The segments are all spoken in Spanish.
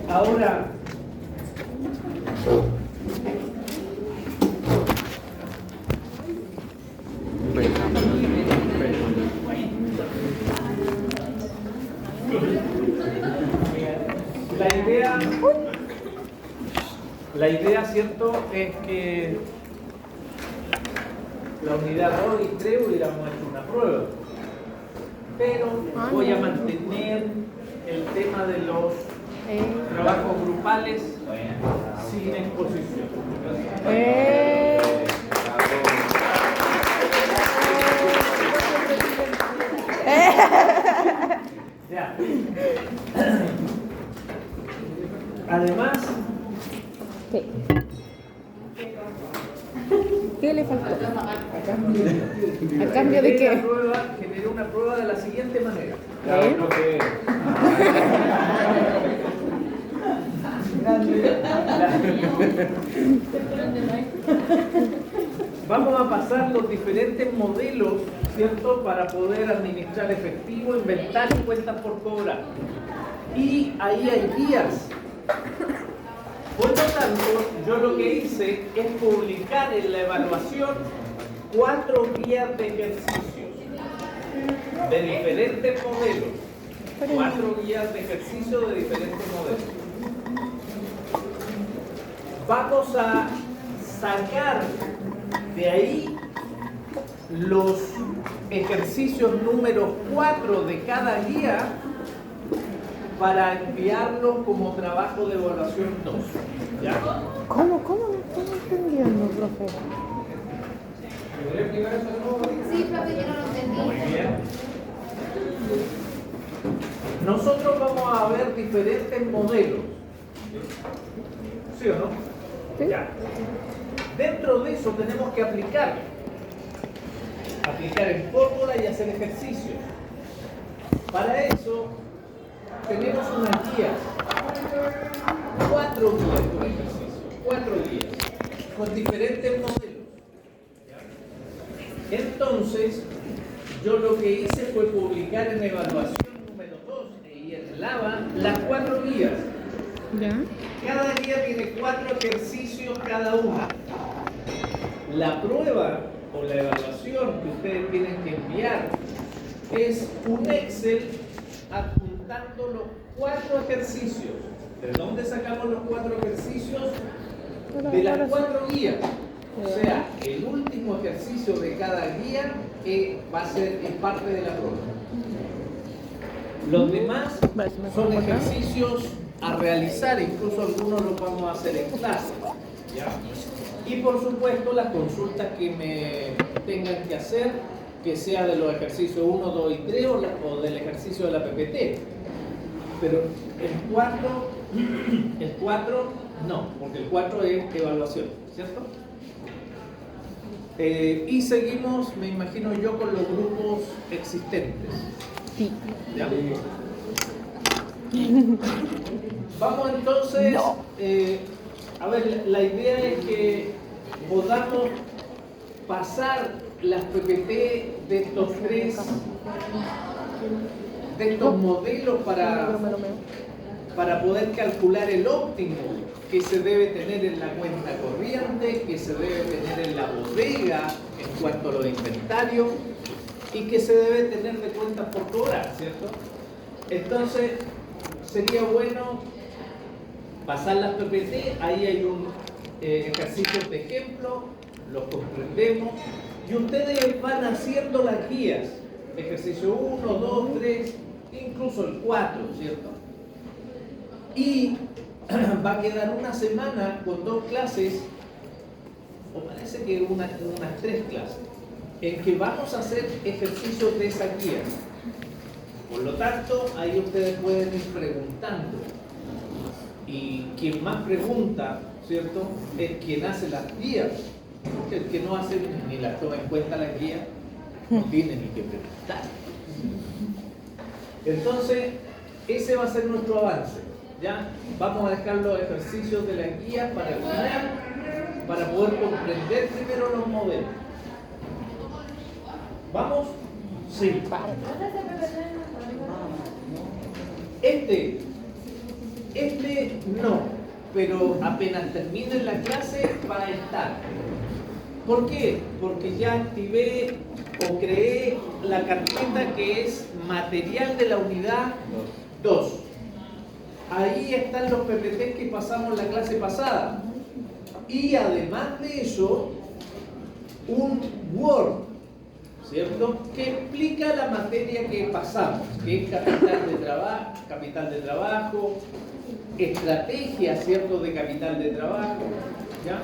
Ahora, la idea, ¿cierto?, es que la unidad 2 y 3 hubiéramos hecho una prueba, pero voy a mantener el tema de los trabajos grupales sin exposición. Ya. Además, ¿qué le faltó? ¿A cambio de qué? Generé una prueba de la siguiente manera. Vamos a pasar los diferentes modelos, ¿cierto?, para poder administrar efectivo, inventario y cuentas por cobrar. Y ahí hay guías. Por lo tanto, yo lo que hice es publicar en la evaluación 4 guías de ejercicios de diferentes modelos. 4 guías de ejercicios de diferentes modelos. Vamos a sacar de ahí los ejercicios número 4 de cada guía para enviarlo como trabajo de evaluación 2. ¿Ya? ¿Cómo? No estoy entendiendo, profe. Sí, profe, yo no lo entendí. Muy bien. Nosotros vamos a ver diferentes modelos. ¿Sí o no? Sí. Ya. Dentro de eso tenemos que aplicar en fórmula y hacer ejercicios. Para eso tenemos unas guías, 4 guías por ejercicio, 4 guías con diferentes modelos. Entonces, yo lo que hice fue publicar en evaluación número 2 y en LAVA las 4 guías. ¿Ya? Cada guía tiene 4 ejercicios cada una. La prueba o la evaluación que ustedes tienen que enviar es un Excel adjuntando los 4 ejercicios. ¿De dónde sacamos los 4 ejercicios? De las 4 guías. O sea, el último ejercicio de cada guía va a ser parte de la prueba. Los demás son ejercicios a realizar, incluso algunos los vamos a hacer en clase. ¿Ya? Y por supuesto las consultas que me tengan que hacer, que sea de los ejercicios 1, 2 y 3 o del ejercicio de la PPT. Pero el 4 no, porque el 4 es evaluación, ¿cierto? Y seguimos, me imagino yo, con los grupos existentes. Sí. ¿Ya? Vamos entonces, a ver, la idea es que podamos pasar las PPT de estos 3, de estos modelos para poder calcular el óptimo que se debe tener en la cuenta corriente, que se debe tener en la bodega en cuanto a los inventarios y que se debe tener de cuentas por cobrar, ¿cierto? Entonces, sería bueno pasar las PPT, ahí hay un ejercicio de ejemplo, los comprendemos y ustedes van haciendo las guías, ejercicio 1, 2, 3, incluso el 4, ¿cierto? Y va a quedar una semana con 2 clases, o parece que unas 3 clases, en que vamos a hacer ejercicios de esa guía. Por lo tanto, ahí ustedes pueden ir preguntando. Y quien más pregunta, ¿cierto?, es quien hace las guías. Porque el que no hace ni las toma en cuenta las guías, no tiene ni que preguntar. Entonces, ese va a ser nuestro avance. ¿Ya? Vamos a dejar los ejercicios de las guías para el final, para poder comprender primero los modelos. ¿Vamos? Sí. Este Este no, pero apenas termine la clase va a estar. ¿Por qué? Porque ya activé o creé la carpeta que es material de la unidad 2. Ahí están los PPT que pasamos la clase pasada. Y además de eso, un Word, ¿cierto? Que explica la materia que pasamos, que es capital de trabajo, estrategia, ¿cierto? De capital de trabajo, ¿ya?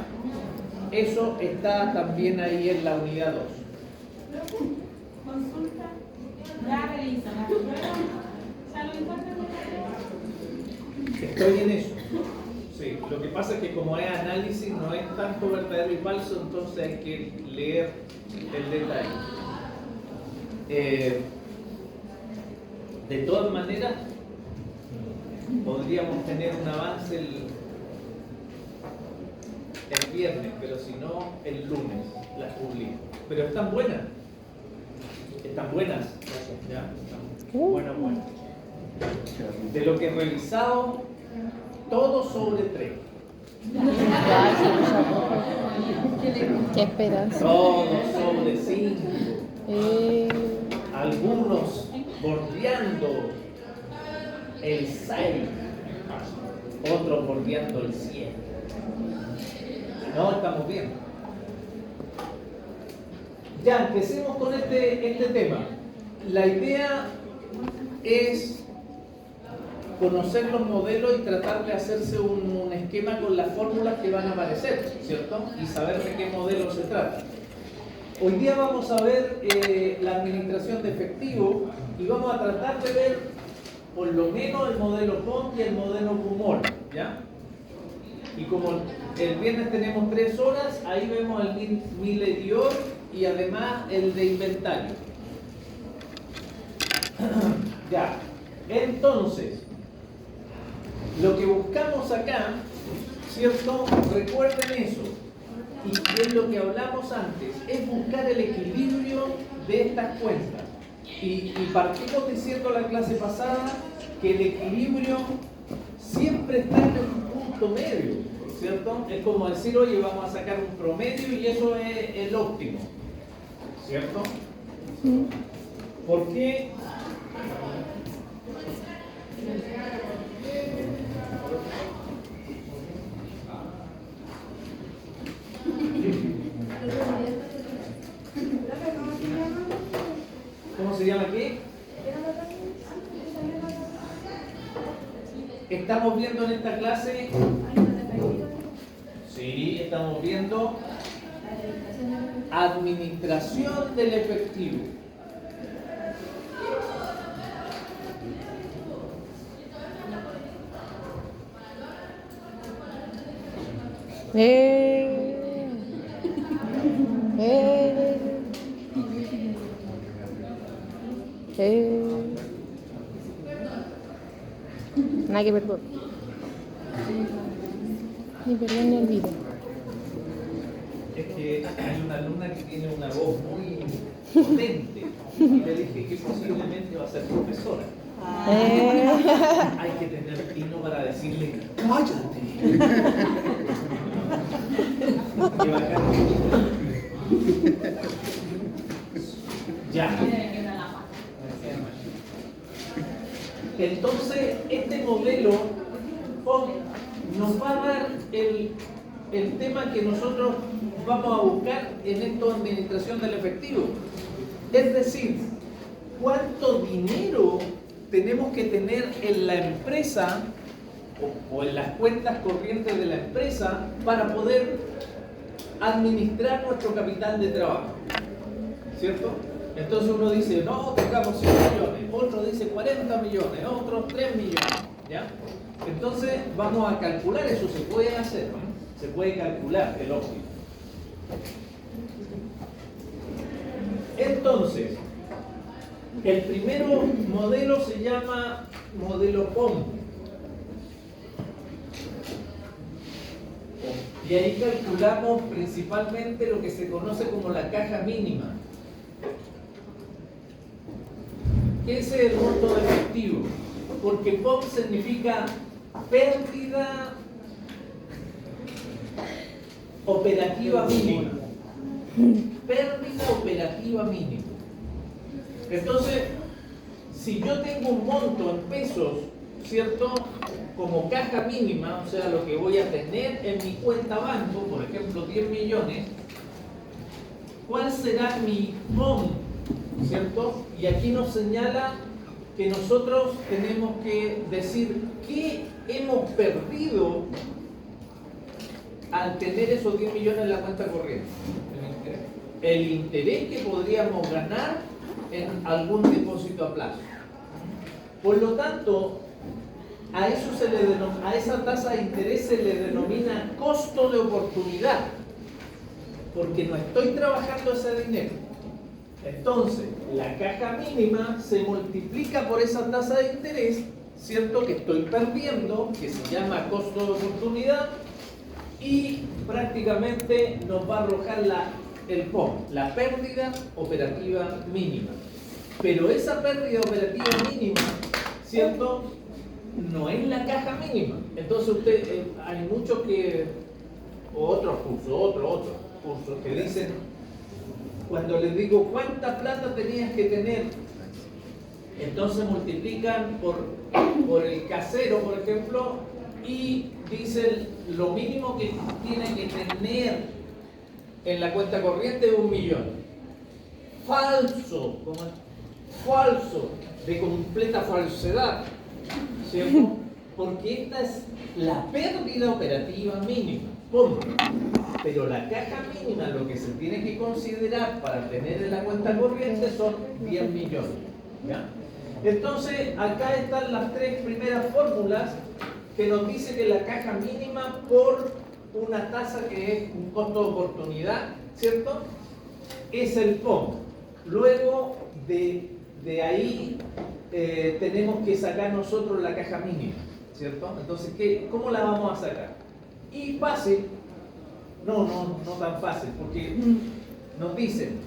Eso está también ahí en la unidad 2. Consulta, ya realiza la prueba, ya lo importa. Estoy en eso. Sí, lo que pasa es que como es análisis, no es tanto verdadero y falso, entonces hay que leer el detalle. De todas maneras, podríamos tener un avance el viernes, pero si no, el lunes las publico. Pero están buenas. Están buenas. ¿Ya? Están buenas. De lo que he revisado, todo sobre 3. ¿Qué esperas? Todo sobre 5. Algunos bordeando el 6. Otros bordeando el 7. No, estamos bien. Ya, empecemos con este tema. La idea es conocer los modelos y tratar de hacerse un esquema con las fórmulas que van a aparecer, ¿cierto? Y saber de qué modelo se trata. Hoy día vamos a ver la administración de efectivo y vamos a tratar de ver por lo menos el modelo POM y el modelo Bumol, ¿ya? Y como el viernes tenemos 3 horas, ahí vemos el Mille-Dior y además el de inventario. Ya, entonces, lo que buscamos acá, ¿cierto? Recuerden eso, y es lo que hablamos antes, es buscar el equilibrio de estas cuentas. Y partimos diciendo la clase pasada que el equilibrio siempre está en un punto medio, ¿cierto? Es como decir, oye, vamos a sacar un promedio y eso es el óptimo, ¿cierto? ¿Por qué? ¿Cómo se llama aquí? Estamos viendo en esta clase, sí, estamos viendo administración del efectivo. Nada que perder. Ni perdón ni olvido. Es que hay una alumna que tiene una voz muy potente y le dije que posiblemente va a ser profesora. Hay que tener tino para decirle ¡cállate! Qué bacán. Ya. Entonces, este modelo nos va a dar el tema que nosotros vamos a buscar en esto de administración del efectivo. Es decir, cuánto dinero tenemos que tener en la empresa o en las cuentas corrientes de la empresa para poder administrar nuestro capital de trabajo, ¿cierto? Entonces uno dice, no, tengamos 100 millones, otro dice 40 millones, otro 3 millones, ¿ya? Entonces vamos a calcular, eso se puede hacer, ¿no? Se puede calcular el óptimo. Entonces, el primer modelo se llama modelo POM. Y ahí calculamos principalmente lo que se conoce como la caja mínima. ¿Qué es el monto de efectivo? Porque POM significa pérdida operativa mínima. Pérdida operativa mínima. Entonces, si yo tengo un monto en pesos, ¿cierto? Como caja mínima, o sea, lo que voy a tener en mi cuenta banco, por ejemplo, 10 millones, ¿cuál será mi POM? ¿Cierto? Y aquí nos señala que nosotros tenemos que decir qué hemos perdido al tener esos 10 millones en la cuenta corriente. El interés que podríamos ganar en algún depósito a plazo. Por lo tanto, a esa tasa de interés se le denomina costo de oportunidad, porque no estoy trabajando ese dinero. Entonces, la caja mínima se multiplica por esa tasa de interés, ¿cierto? Que estoy perdiendo, que se llama costo de oportunidad, y prácticamente nos va a arrojar el POM, la pérdida operativa mínima. Pero esa pérdida operativa mínima, ¿cierto? No es la caja mínima. Entonces hay muchos otros cursos que dicen, cuando les digo cuánta plata tenías que tener, entonces multiplican por el casero, por ejemplo, y dicen lo mínimo que tiene que tener en la cuenta corriente es 1 millón. Falso, de completa falsedad, ¿cierto? Porque esta es la pérdida operativa mínima, punto. Pero la caja mínima, lo que se tiene que considerar para tener en la cuenta corriente son 10 millones. ¿Ya? Entonces, acá están las tres primeras fórmulas que nos dice que la caja mínima por una tasa que es un costo de oportunidad, ¿cierto? Es el POM. Luego de ahí tenemos que sacar nosotros la caja mínima, ¿cierto? Entonces, ¿cómo la vamos a sacar? Y fácil, no tan fácil, porque nos dicen,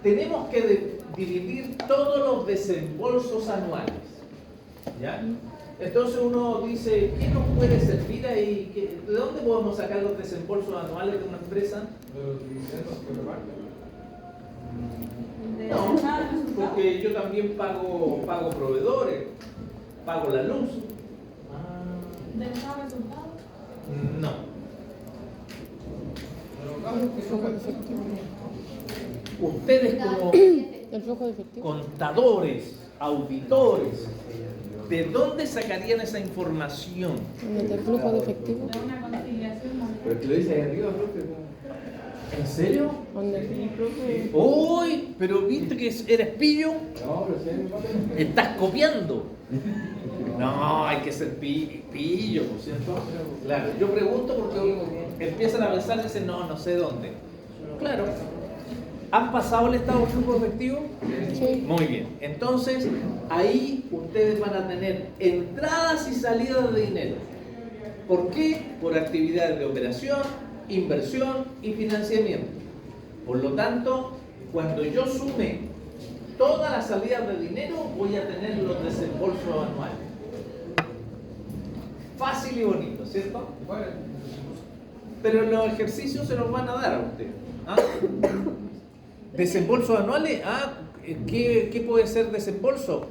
tenemos que dividir todos los desembolsos anuales, ¿ya? Entonces uno dice, ¿qué nos puede servir ahí? ¿De dónde podemos sacar los desembolsos anuales de una empresa? De los dividendos que reparten. No, porque yo también pago proveedores, pago la luz. ¿De cada resultado? No. Ustedes como El flujo de efectivo. contadores, auditores, ¿de dónde sacarían esa información? El flujo de efectivo. De una conciliación monetaria. Pero que lo dice ahí arriba, profe. ¿En serio? ¿Dónde? Uy, pero viste que eres pillo. No, pero si hay un papel. Estás copiando. No, hay que ser pillo, ¿por cierto? Claro, yo pregunto porque empiezan a pensar y dicen, no sé dónde. Claro. ¿Han pasado el estado de flujo efectivo? Sí. Muy bien. Entonces, ahí ustedes van a tener entradas y salidas de dinero. ¿Por qué? Por actividades de operación, inversión y financiamiento. Por lo tanto, cuando yo sume todas las salidas de dinero, voy a tener los desembolsos anuales. Fácil y bonito, ¿cierto? Pero los ejercicios se los van a dar a ustedes. ¿Ah? ¿Desembolsos anuales? ¿Qué puede ser desembolso?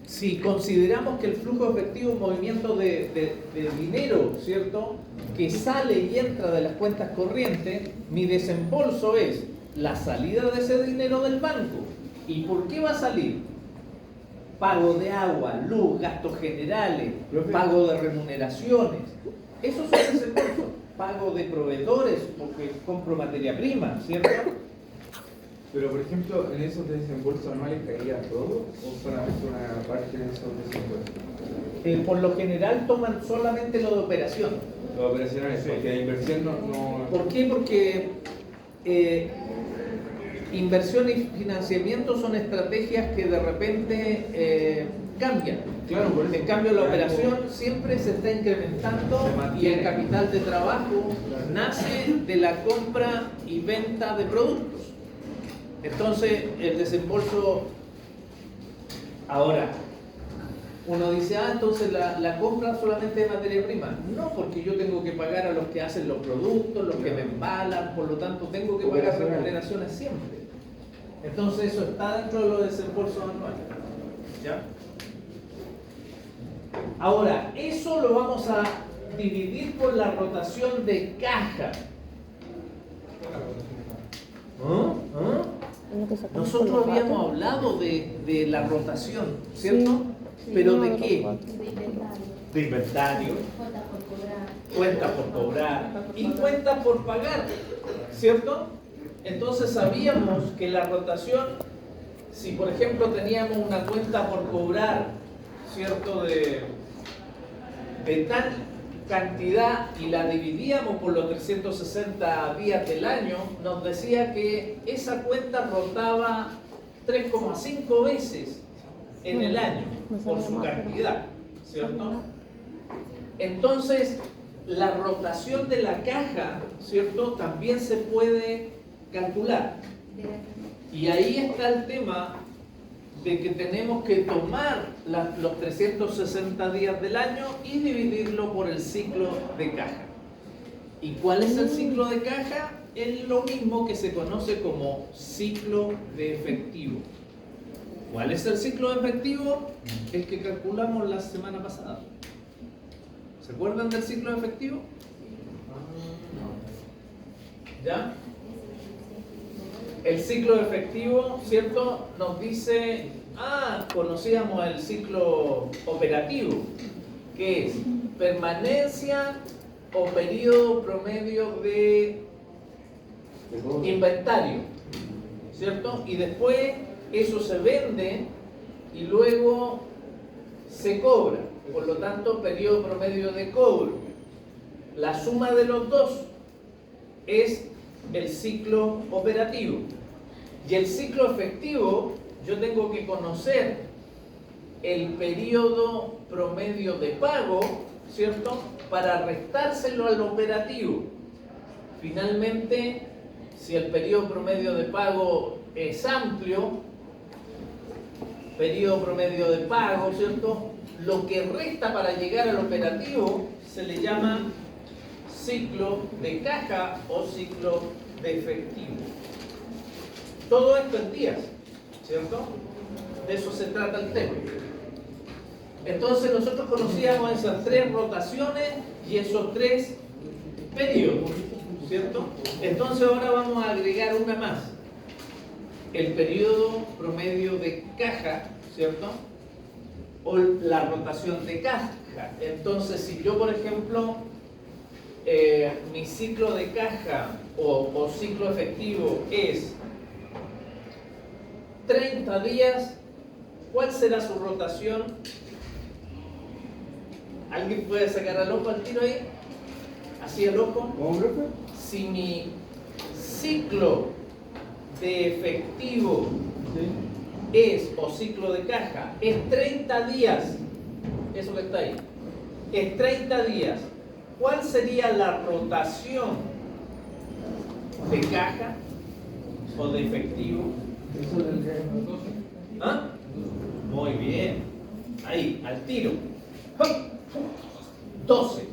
Si consideramos que el flujo efectivo es un movimiento de dinero, ¿cierto? Que sale y entra de las cuentas corrientes, mi desembolso es la salida de ese dinero del banco. ¿Y por qué va a salir? Pago de agua, luz, gastos generales, pago de remuneraciones. Esos son desembolsos. Pago de proveedores, porque compro materia prima, ¿cierto? Pero, por ejemplo, ¿en esos desembolsos anuales caería todo o solamente una parte de esos desembolsos? Por lo general toman solamente lo de operación. Los operacionales, Sí. porque la inversión no... ¿Por qué? Porque inversión y financiamiento son estrategias que de repente cambian. Claro, por eso. En cambio, la operación siempre se está incrementando Se y mantiene. el capital de trabajo nace de la compra y venta de productos. Entonces, el desembolso ahora, Uno dice, entonces la compra solamente de materia prima. No, porque yo tengo que pagar a los que hacen los productos, los que me embalan, por lo tanto tengo que pagar remuneraciones siempre. Entonces eso está dentro de los desembolsos anuales. ¿Ya? Ahora, eso lo vamos a dividir por la rotación de caja. Nosotros habíamos hablado de la rotación, ¿cierto? ¿Pero de qué? De inventario, cuenta por cobrar y cuenta por pagar, ¿cierto? Entonces sabíamos que la rotación, si por ejemplo teníamos una cuenta por cobrar, ¿cierto? De tal cantidad y la dividíamos por los 360 días del año, nos decía que esa cuenta rotaba 3,5 veces en el año por su cantidad, ¿cierto? Entonces, la rotación de la caja, ¿cierto? También se puede calcular. Y ahí está el tema de que tenemos que tomar los 360 días del año y dividirlo por el ciclo de caja. ¿Y cuál es el ciclo de caja? Es lo mismo que se conoce como ciclo de efectivo. ¿Cuál es el ciclo de efectivo? El que calculamos la semana pasada. ¿Se acuerdan del ciclo de efectivo? ¿Ya? El ciclo de efectivo, ¿cierto? Nos dice, conocíamos el ciclo operativo, que es permanencia o periodo promedio de inventario, ¿cierto? Y después eso se vende y luego se cobra, por lo tanto, periodo promedio de cobro. La suma de los dos es el ciclo operativo. Y el ciclo efectivo, yo tengo que conocer el periodo promedio de pago, ¿cierto? Para restárselo al operativo. Finalmente, si el periodo promedio de pago es amplio, periodo promedio de pago, ¿cierto? Lo que resta para llegar al operativo se le llama ciclo de caja o ciclo de efectivo. Todo esto en días, ¿cierto? De eso se trata el tema. Entonces nosotros conocíamos esas tres rotaciones y esos tres periodos, ¿cierto? Entonces ahora vamos a agregar una más. El periodo promedio de caja, ¿cierto? O la rotación de caja. Entonces, si yo, por ejemplo, mi ciclo de caja o ciclo efectivo es 30 días, ¿cuál será su rotación? ¿Alguien puede sacar al ojo al tiro ahí? ¿Así al ojo? Si mi ciclo de efectivo o ciclo de caja es 30 días, eso que está ahí, es 30 días, ¿cuál sería la rotación de caja o de efectivo? Muy bien, ahí, al tiro. 12.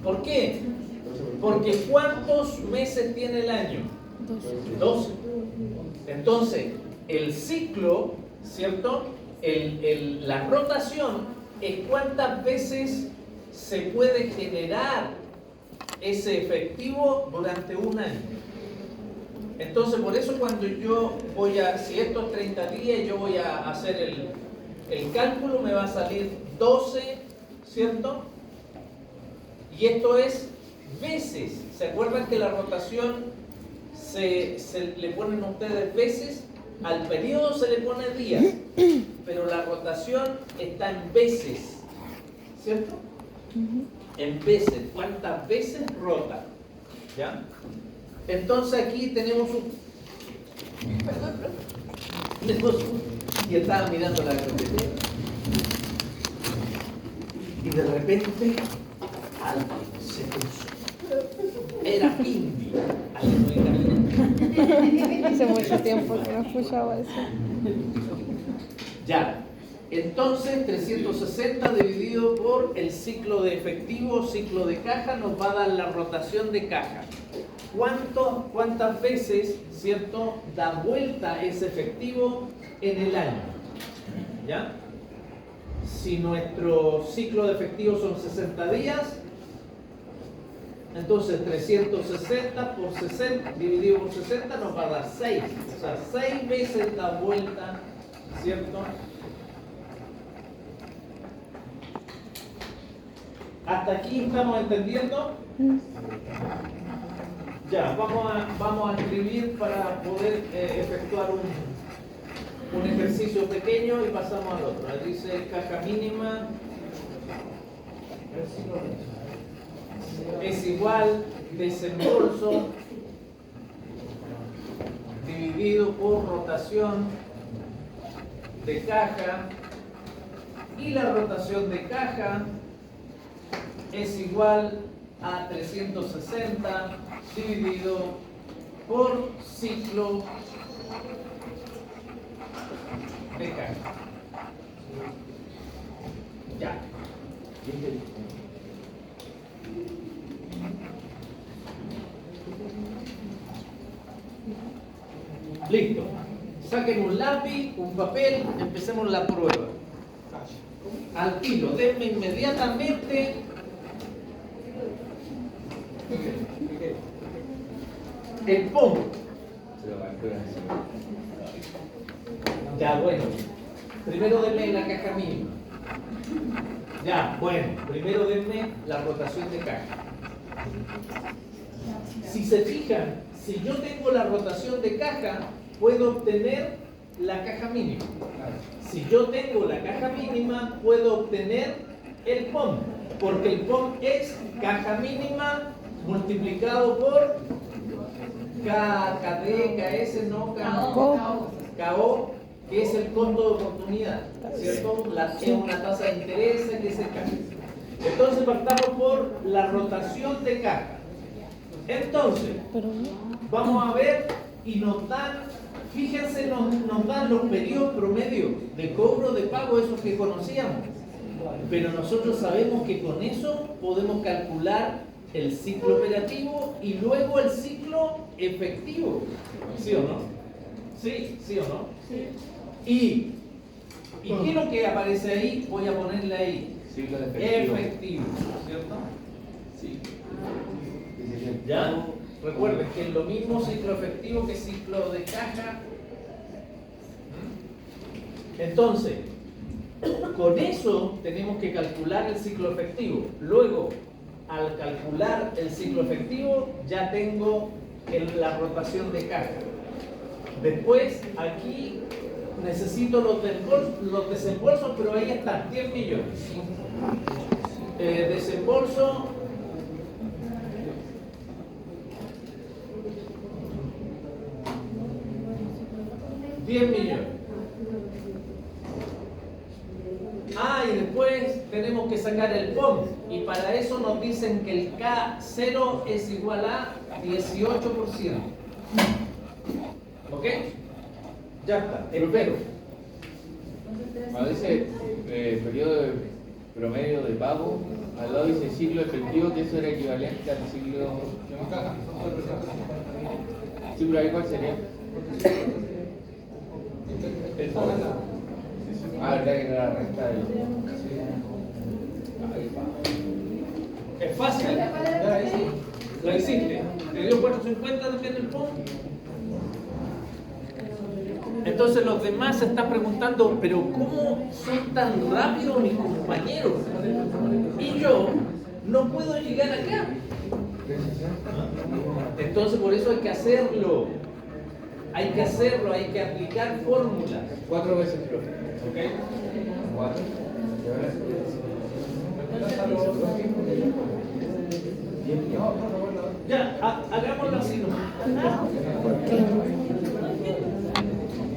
¿Por qué? Porque ¿cuántos meses tiene el año? 12. Entonces, el ciclo, ¿cierto? La rotación es cuántas veces se puede generar ese efectivo durante un año. Entonces, por eso cuando yo si esto es 30 días, yo voy a hacer el cálculo, me va a salir 12, ¿cierto? Y esto es veces. ¿Se acuerdan que la rotación se le ponen ustedes veces? Al periodo se le pone días, pero la rotación está en veces, ¿cierto? En veces. ¿Cuántas veces rota? ¿Ya? Entonces aquí tenemos y estaba mirando la competencia. Y de repente algo se puso. Era Pindi. Hace mucho tiempo que no escuchaba eso. Ya. Entonces 360 dividido por el ciclo de efectivo, ciclo de caja, nos va a dar la rotación de caja. ¿Cuántas veces, cierto, da vuelta ese efectivo en el año? ¿Ya? Si nuestro ciclo de efectivo son 60 días, entonces 360 por 60 dividido por 60 nos va a dar 6. O sea, 6 veces da vuelta, ¿cierto? ¿Hasta aquí estamos entendiendo? Ya, vamos a escribir para poder efectuar un ejercicio pequeño y pasamos al otro. Ahí dice caja mínima es igual desembolso dividido por rotación de caja, y la rotación de caja es igual a 360 dividido por ciclo de caja. Ya. Listo. Saquen un lápiz, un papel, empecemos la prueba. Al tiro, denme inmediatamente el POM. Ya, bueno. Primero denme la caja mínima. Ya, bueno. Primero denme la rotación de caja. Si se fijan, si yo tengo la rotación de caja, puedo obtener la caja mínima. Si yo tengo la caja mínima, puedo obtener el POM, porque el POM es caja mínima multiplicado por KD, KS, no KO, que es el costo de oportunidad, ¿cierto? Es una tasa de interés, que es el caja. Entonces partamos por la rotación de caja. Entonces, vamos a ver y nos dan, fíjense, nos dan los periodos promedios de cobro de pago, esos que conocíamos. Pero nosotros sabemos que con eso podemos calcular el ciclo operativo y luego el ciclo efectivo. ¿Sí o no? ¿Sí? ¿Sí o no? Sí. ¿Y qué es lo que aparece ahí? Voy a ponerle ahí. Ciclo de efectivo. Efectivo, ¿cierto? Sí. ¿Ya? Recuerden que es lo mismo ciclo efectivo que ciclo de caja. Entonces, con eso tenemos que calcular el ciclo efectivo. Luego, al calcular el ciclo efectivo, ya tengo la rotación de caja. Después, aquí necesito los desembolsos, pero ahí están, 10 millones. Desembolso. $10 millones. Y después tenemos que sacar el POM. Y para eso nos dicen que el K0 es igual a 18%. ¿Ok? Ya está. Espero. Cuando dice periodo de promedio de pago, al lado dice ciclo efectivo, que eso era equivalente al ciclo. Sí, pero ahí ¿cuál sería? Verdad que no la resta del. Es fácil. Lo hiciste. Te dio 450 también el POM. Entonces los demás se están preguntando, pero ¿cómo son tan rápidos mis compañeros? Y yo no puedo llegar acá. Entonces por eso hay que hacerlo. Hay que hacerlo, hay que aplicar fórmulas. 4 veces, profe. ¿Ok? 4. Ya, hagámoslo así nomás.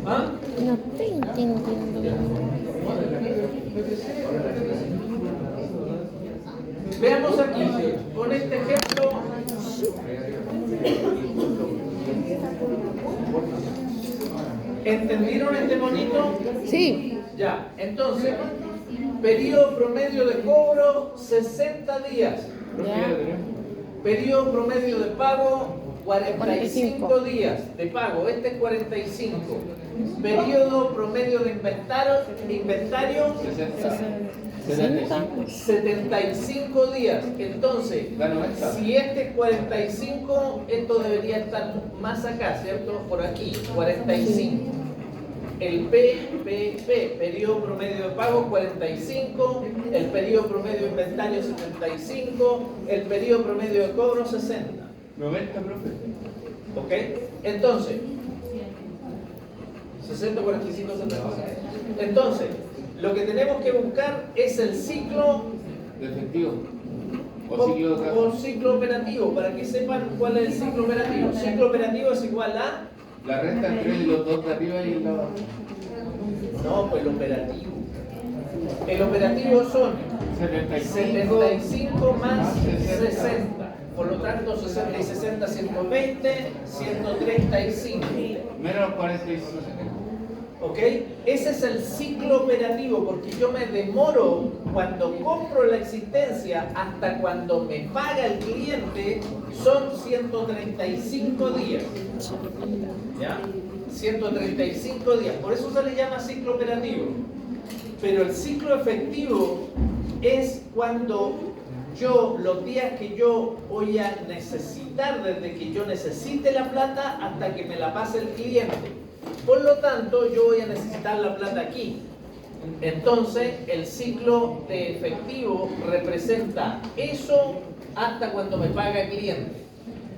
¿Ah? No estoy entendiendo bien. Veamos aquí, con este ejemplo. ¿Entendieron este monito? Sí. Ya. Ya, entonces, periodo promedio de cobro, 60 días. Profe, ya lo tenemos. Periodo promedio de pago, 45 días de pago. Este es 45. Periodo promedio de inventario 75 días. Entonces, Da 90. si este es 45, esto debería estar más acá, ¿cierto? Por aquí, 45. El PPP, periodo promedio de pago, 45. El periodo promedio de inventario, 75. El periodo promedio de cobro, 60. 90, profe. ¿Ok? Entonces, 60, 45, 70. Entonces, lo que tenemos que buscar es el ciclo De efectivo. O ciclo de o caja. ciclo operativo, para que sepan cuál es el ciclo operativo. Ciclo operativo es igual a... La resta entre los dos de arriba y el de abajo. No, pues el operativo. El operativo son 75 más 60. Por lo tanto, 60 y 60, 120, 135. Menos 45. ¿Ok? Ese es el ciclo operativo, porque yo me demoro cuando compro la existencia hasta cuando me paga el cliente, son 135 días. ¿Ya? 135 días. Por eso se le llama ciclo operativo. Pero el ciclo efectivo es cuando yo, los días que yo voy a necesitar, desde que yo necesite la plata hasta que me la pase el cliente. Por lo tanto, yo voy a necesitar la plata aquí. Entonces, el ciclo de efectivo representa eso hasta cuando me paga el cliente.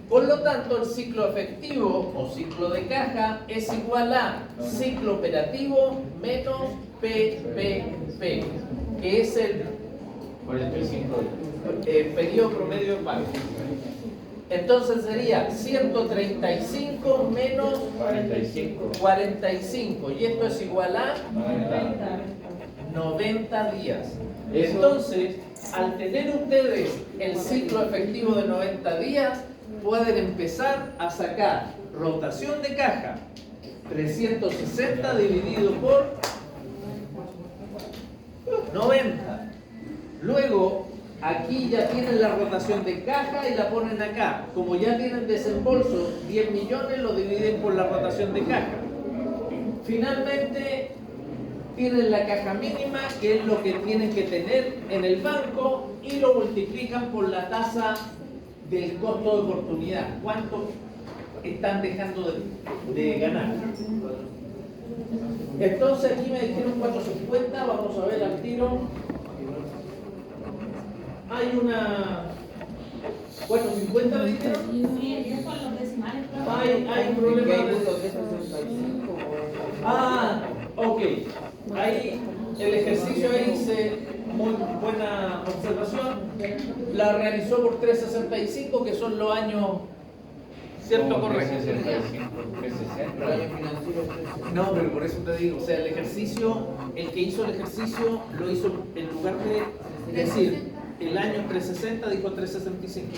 Por lo tanto, el ciclo efectivo o ciclo de caja es igual a ciclo operativo menos PPP, que es el 45 periodo promedio de pago. Entonces sería 135 menos 45. 45, y esto es igual a 90 días. Eso. Entonces, al tener ustedes el ciclo efectivo de 90 días, pueden empezar a sacar rotación de caja 360 dividido por 90. Luego, aquí ya tienen la rotación de caja y la ponen acá. Como ya tienen desembolso 10 millones, lo dividen por la rotación de caja. Finalmente, tienen la caja mínima, que es lo que tienen que tener en el banco, y lo multiplican por la tasa del costo de oportunidad. ¿Cuánto están dejando de ganar? Entonces aquí me dijeron 450, vamos a ver al tiro. Hay una 450 me dijeron. Sí, es con los decimales. Hay un problema de ok. Ahí el ejercicio ahí hice muy buena observación. La realizó por 365, que son los años, ¿cierto? Correcto. 365, 360. No, pero por eso te digo, o sea, el ejercicio, el que hizo el ejercicio lo hizo en lugar de decir el año 360, dijo 365.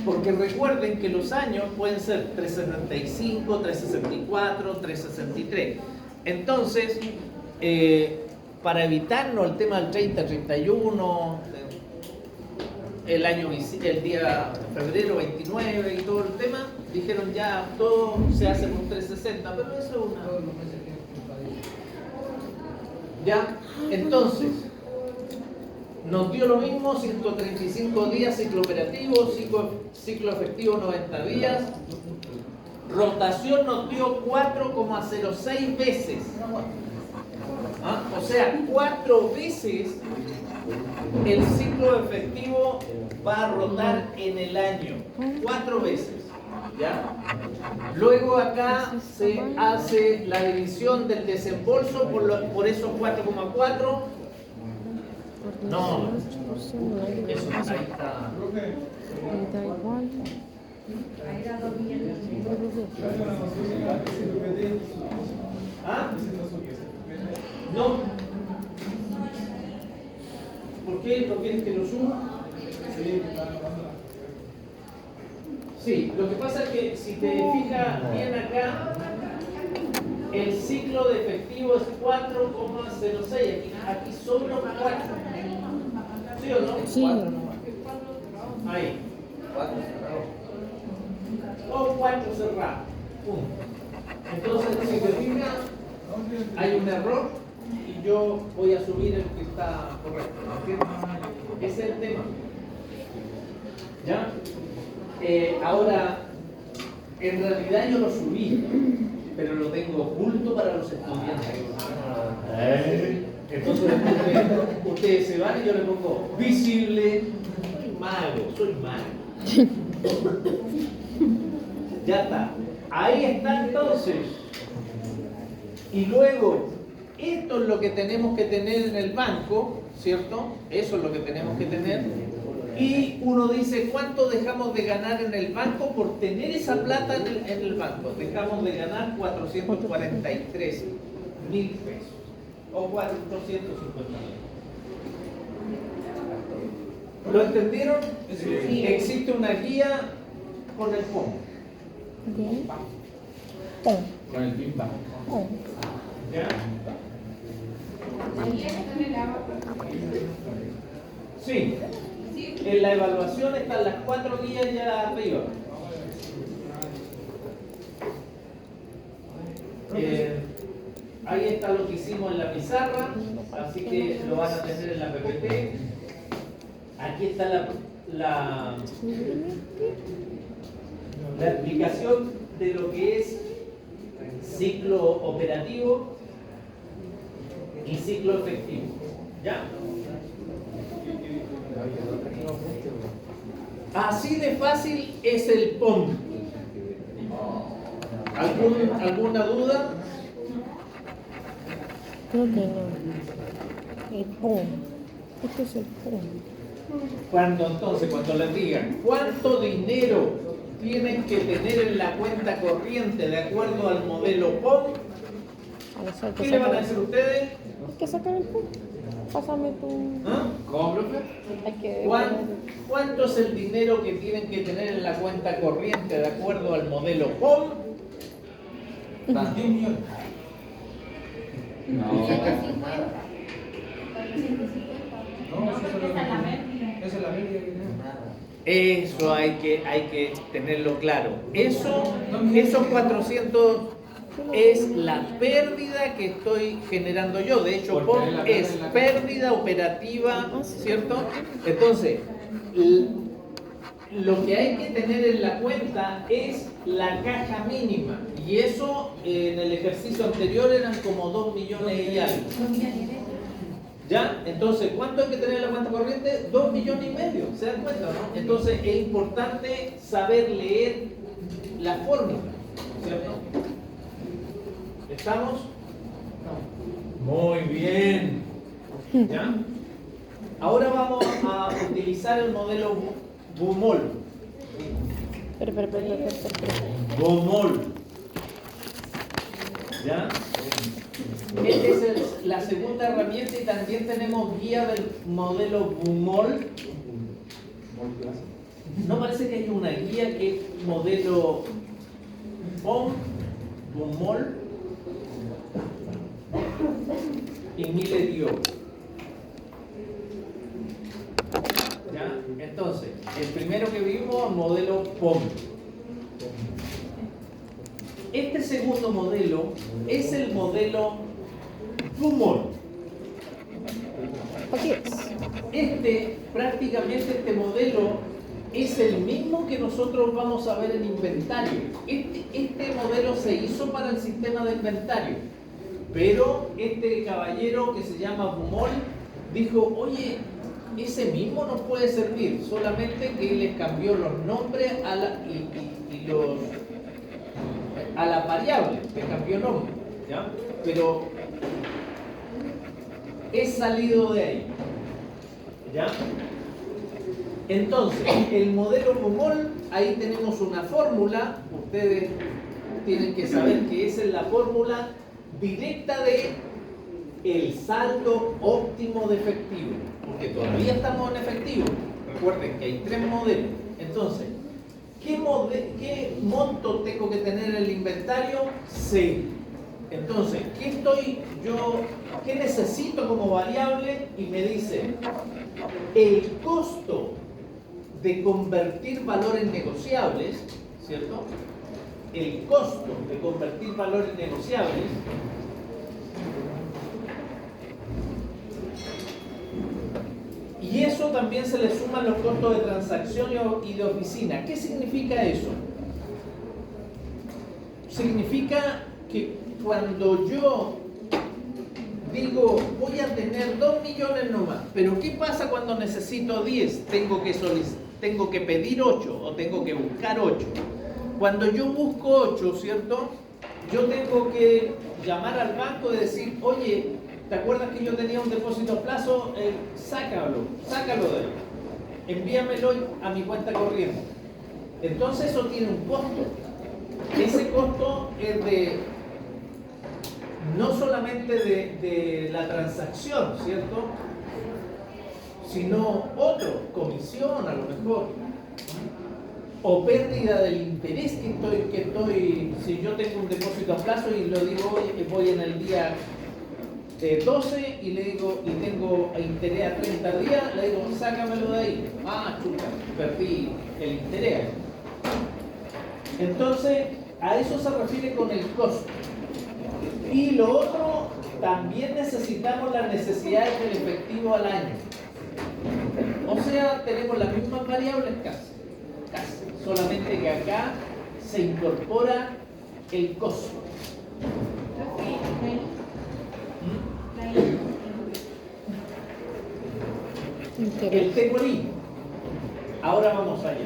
Porque recuerden que los años pueden ser 365, 364, 363. Entonces, para evitarnos el tema del 30, 31, el día febrero 29 y todo el tema, dijeron ya todo se hace con 360, pero eso es una... ¿Ya? Entonces, nos dio lo mismo, 135 días ciclo operativo, ciclo efectivo 90 días. Rotación nos dio 4,06 veces. ¿Ah? O sea, 4 veces el ciclo efectivo va a rotar en el año. 4 veces. ¿Ya? Luego acá se hace la división del desembolso por esos 4,4. No, eso ahí está. ¿Ah? No. ¿Por qué? ¿No quieres que lo suba? Sí, lo que pasa es que si te fijas bien acá, El ciclo de efectivo es 4,06. Aquí sobra un 4. ¿Sí o no? Sí. Ahí. O 4 cerrados. Entonces, si te fijas, hay un error y yo voy a subir el que está correcto. ¿Entiendes? Ese es el tema. ¿Ya? Ahora, en realidad yo lo subí, pero lo tengo oculto para los estudiantes. Entonces ustedes se van y yo le pongo visible, soy mago. Ya está. Ahí está entonces. Y luego, esto es lo que tenemos que tener en el banco, ¿cierto? Eso es lo que tenemos que tener. Y uno dice, ¿cuánto dejamos de ganar en el banco por tener esa plata en el banco? Dejamos de ganar 443.000 pesos. O 450.000. ¿Lo entendieron? Sí. Existe una guía con el POM. Bien. Con el Big Bang. ¿Ya? Sí. En la evaluación están las 4 guías ya arriba. Ahí está lo que hicimos en la pizarra, así que lo van a tener en la PPT. Aquí está la explicación de lo que es ciclo operativo y ciclo efectivo. ¿Ya? Así de fácil es el POM. ¿Alguna duda? Creo que no. El POM. Este es el POM. Cuando les digan cuánto dinero tienen que tener en la cuenta corriente de acuerdo al modelo POM, ¿qué le van a decir ustedes? Hay que sacar el POM. Pásame tu... ¿Ah? ¿Cómo, profe? Hay que... ¿Cuánto es el dinero que tienen que tener en la cuenta corriente de acuerdo al modelo POM? 10 millones. No. 450. Esa es la media. Eso hay que tenerlo claro. Esos 400 es la pérdida que estoy generando yo. De hecho, POM es pérdida operativa, ¿cierto? Entonces, lo que hay que tener en la cuenta es la caja mínima. Y eso en el ejercicio anterior eran como 2 millones y algo. ¿Ya? Entonces, ¿cuánto hay que tener en la cuenta corriente? 2,5 millones. ¿Se dan cuenta, no? Entonces, es importante saber leer la fórmula, ¿cierto? ¿Estamos? Muy bien. ¿Ya? Ahora vamos a utilizar el modelo Bumol. Espera. Bumol. ¿Ya? Esta es la segunda herramienta y también tenemos guía del modelo Bumol. No parece que haya una guía que es modelo POM, Bumol y Miledio. ¿Ya? Entonces, el primero que vimos, modelo POM. Este segundo modelo es el modelo Bumol. Aquí es. Prácticamente este modelo es el mismo que nosotros vamos a ver en inventario. Este modelo se hizo para el sistema de inventario, pero este caballero que se llama Bumol dijo, oye, ese mismo nos puede servir, solamente que les cambió los nombres a la variable, le cambió nombre, ¿ya? Pero es salido de ahí, ¿ya? Entonces, el modelo Bumol, ahí tenemos una fórmula, ustedes tienen que saber que esa es la fórmula directa de el saldo óptimo de efectivo, porque todavía estamos en efectivo. Recuerden que hay 3 modelos. Entonces, ¿qué monto tengo que tener en el inventario? 0. Entonces, ¿qué necesito como variable? Y me dice, el costo de convertir valores negociables, ¿cierto? El costo de convertir valores negociables y eso también se le suman los costos de transacción y de oficina. ¿Qué significa eso? Significa que cuando yo digo, voy a tener 2 millones nomás, pero ¿qué pasa cuando necesito 10? Tengo que pedir 8 o tengo que buscar 8. Cuando yo busco 8, ¿cierto? Yo tengo que llamar al banco y decir, oye, ¿te acuerdas que yo tenía un depósito a plazo? Sácalo de ahí. Envíamelo a mi cuenta corriente. Entonces eso tiene un costo. Ese costo es no solamente de la transacción, ¿cierto? Sino otro, comisión a lo mejor, o pérdida del interés que estoy, si yo tengo un depósito a plazo y lo digo, oye, voy en el día 12 y le digo, y tengo interés a 30 días, le digo, sácamelo de ahí. Ah, chuta, perdí el interés. Entonces, a eso se refiere con el costo. Y lo otro, también necesitamos las necesidades del efectivo al año. O sea, tenemos las mismas variables casi. Solamente que acá se incorpora el costo. El T por I. Ahora vamos allá.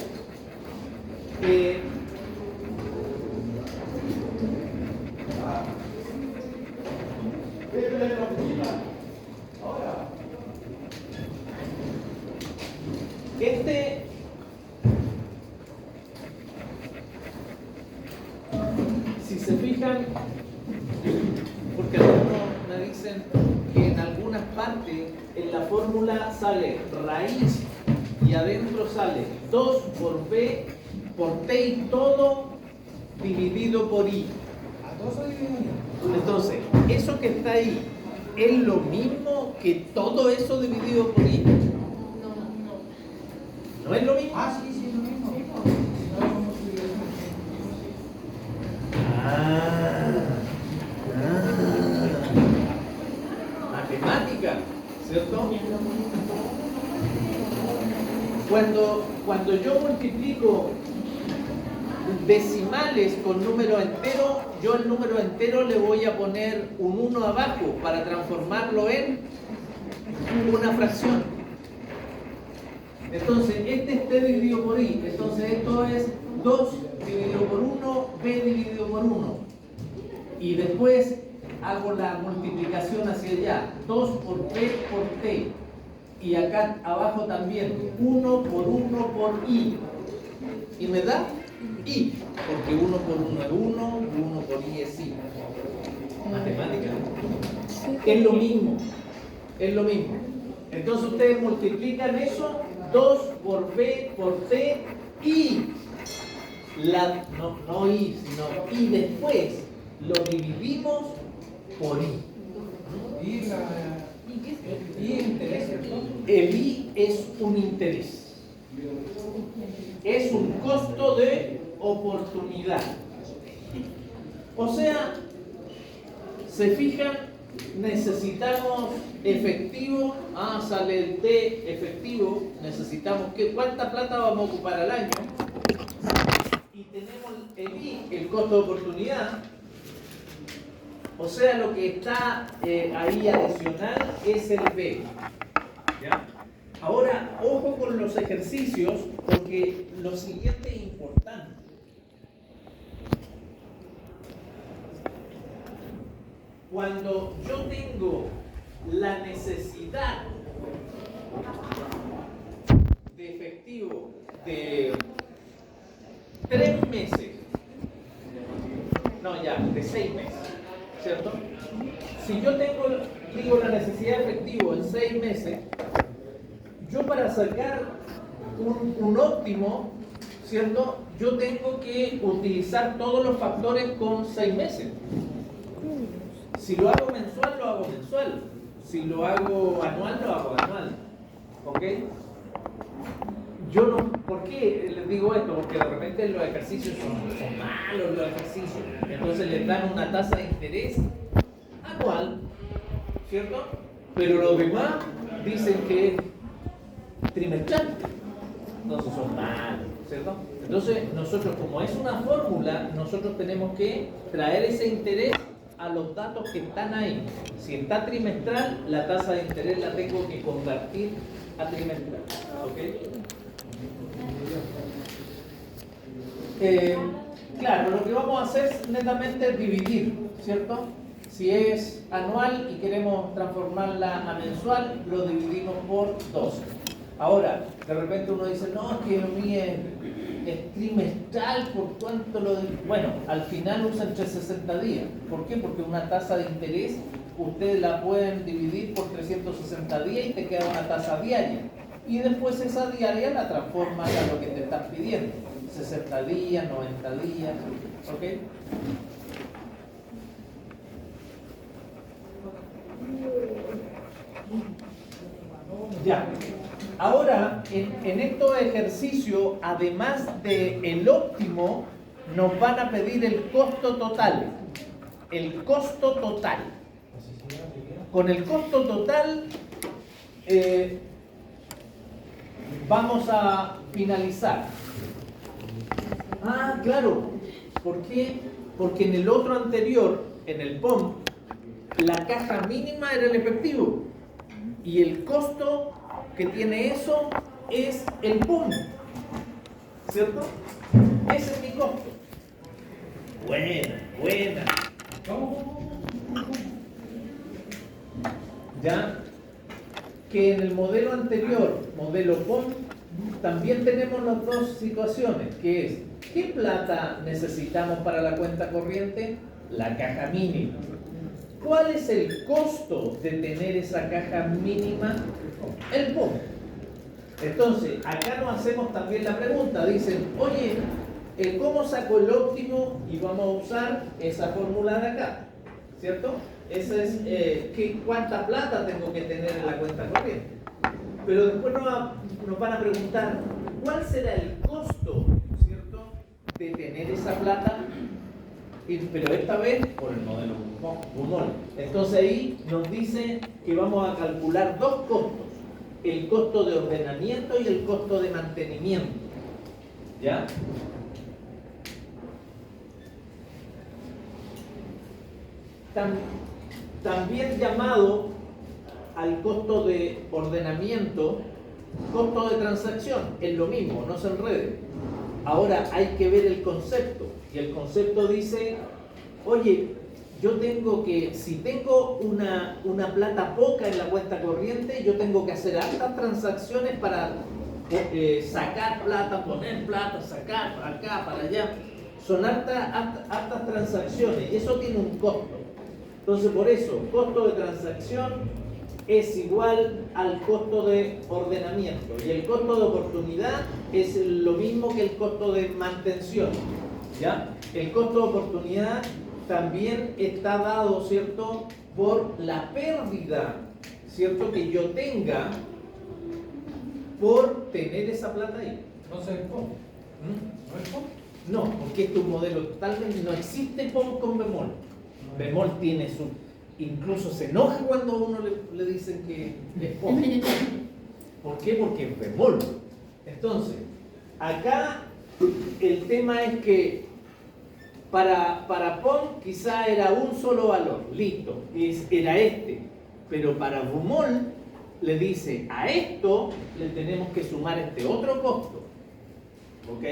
Si se fijan, porque algunos me dicen que en algunas partes en la fórmula sale raíz y adentro sale 2 por B por T y todo dividido por I. Entonces, eso que está ahí, ¿es lo mismo que todo eso dividido por I? ¿No es lo mismo? Sí, lo mismo. Matemática, ¿cierto? Cuando yo multiplico decimales con números enteros, yo el número entero le voy a poner un 1 abajo para transformarlo en una fracción. Entonces, este es T dividido por I. Entonces, esto es 2 dividido por 1, B dividido por 1. Y después hago la multiplicación hacia allá. 2 por B por T. Y acá abajo también. 1 por 1 por I. Y me da I. Porque 1 por 1 es 1, 1 por I es I. Matemática. Es lo mismo. Es lo mismo. Entonces ustedes multiplican eso. 2 por B por T y no I, sino y después lo dividimos por I. Y interés, ¿cierto? El I es un interés. Es un costo de oportunidad. O sea, se fijan, necesitamos efectivo, sale el T efectivo, necesitamos ¿cuánta plata vamos a ocupar al año? Y tenemos el I, el costo de oportunidad. O sea, lo que está ahí adicional es el B. ¿Ya? Ahora, ojo con los ejercicios, porque lo siguiente es importante. Cuando yo tengo la necesidad de efectivo de 3 meses, de 6 meses, ¿cierto? Si yo digo la necesidad de efectivo en 6 meses, yo para sacar un óptimo, ¿cierto? Yo tengo que utilizar todos los factores con 6 meses. Si lo hago mensual, lo hago mensual. Si lo hago anual, lo hago anual. ¿Ok? Yo no, ¿por qué les digo esto? Porque de repente los ejercicios son malos los ejercicios. Entonces les dan una tasa de interés anual, ¿cierto? Pero los demás dicen que es trimestral. Entonces son malos, ¿cierto? Entonces nosotros, como es una fórmula, nosotros tenemos que traer ese interés a los datos que están ahí. Si está trimestral, la tasa de interés la tengo que convertir a trimestral. ¿Ok? Claro, lo que vamos a hacer netamente es dividir, ¿cierto? Si es anual y queremos transformarla a mensual, lo dividimos por 12. Ahora, de repente uno dice, no, es que a mí es trimestral, ¿por cuánto lo divido? Bueno, al final usa entre 60 días. ¿Por qué? Porque una tasa de interés ustedes la pueden dividir por 360 días y te queda una tasa diaria. Y después esa diaria la transformas a lo que te están pidiendo. 60 días, 90 días, ¿ok? Ya. Ahora, en estos ejercicios, además del óptimo, nos van a pedir el costo total. El costo total. Con el costo total vamos a finalizar. Ah, claro. ¿Por qué? Porque en el otro anterior, en el POM, la caja mínima era el efectivo. Y el costo que tiene eso es el POM. ¿Cierto? Ese es mi costo. Buena. Ya que en el modelo anterior, modelo POM, también tenemos las dos situaciones, que es, ¿qué plata necesitamos para la cuenta corriente? La caja mínima. ¿Cuál es el costo de tener esa caja mínima? El POM. Entonces, acá nos hacemos también la pregunta, dicen, oye, ¿cómo saco el óptimo? Y vamos a usar esa fórmula de acá, ¿cierto? Esa es, ¿cuánta plata tengo que tener en la cuenta corriente? Pero después nos van a preguntar, ¿cuál será el costo, ¿cierto?, de tener esa plata? Pero esta vez por el modelo Bumol. Entonces ahí nos dice que vamos a calcular dos costos: el costo de ordenamiento y el costo de mantenimiento. ¿Ya? También llamado al costo de ordenamiento, costo de transacción, es lo mismo, no se enreden. Ahora hay que ver el concepto, y el concepto dice, oye, yo tengo que, si tengo una plata poca en la cuenta corriente, yo tengo que hacer hartas transacciones para sacar plata, poner plata, sacar para acá, para allá. Son hartas transacciones, y eso tiene un costo. Entonces, por eso, costo de transacción es igual al costo de ordenamiento, y el costo de oportunidad es lo mismo que el costo de mantención. ¿Ya? El costo de oportunidad también está dado, ¿cierto?, por la pérdida, ¿cierto?, que yo tenga por tener esa plata ahí. No sé cómo. ¿No es cómo? No, porque este es un modelo totalmente, no existe POM con bemol. Bemol tiene su, incluso se enoja cuando uno le dicen que es POM. ¿Por qué? Porque es bemol. Entonces, acá el tema es que para POM quizá era un solo valor, listo, era este. Pero para Bumol le dice, a esto le tenemos que sumar este otro costo. ¿Ok?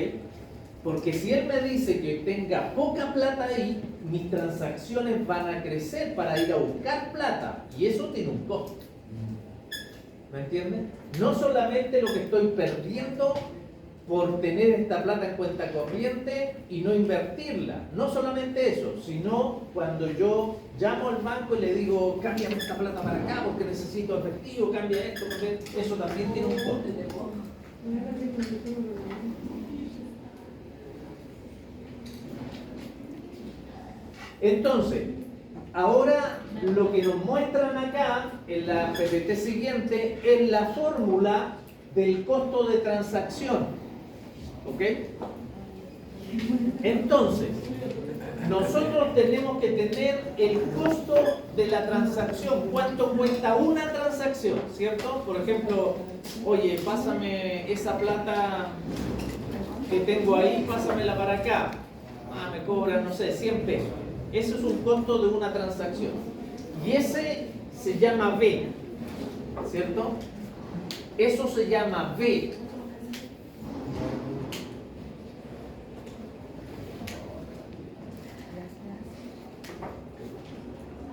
Porque si él me dice que tenga poca plata ahí, mis transacciones van a crecer para ir a buscar plata. Y eso tiene un costo. ¿Me entienden? No solamente lo que estoy perdiendo por tener esta plata en cuenta corriente y no invertirla. No solamente eso, sino cuando yo llamo al banco y le digo, cámbiame esta plata para acá porque necesito efectivo, cambia esto, porque eso también tiene un costo. Entonces, ahora lo que nos muestran acá en la PPT siguiente es la fórmula del costo de transacción. ¿Ok? Entonces, nosotros tenemos que tener el costo de la transacción. ¿Cuánto cuesta una transacción? ¿Cierto? Por ejemplo, oye, pásame esa plata que tengo ahí, pásamela para acá. Me cobran, no sé, 100 pesos. Eso es un costo de una transacción. Y ese se llama B, ¿cierto? Eso se llama B.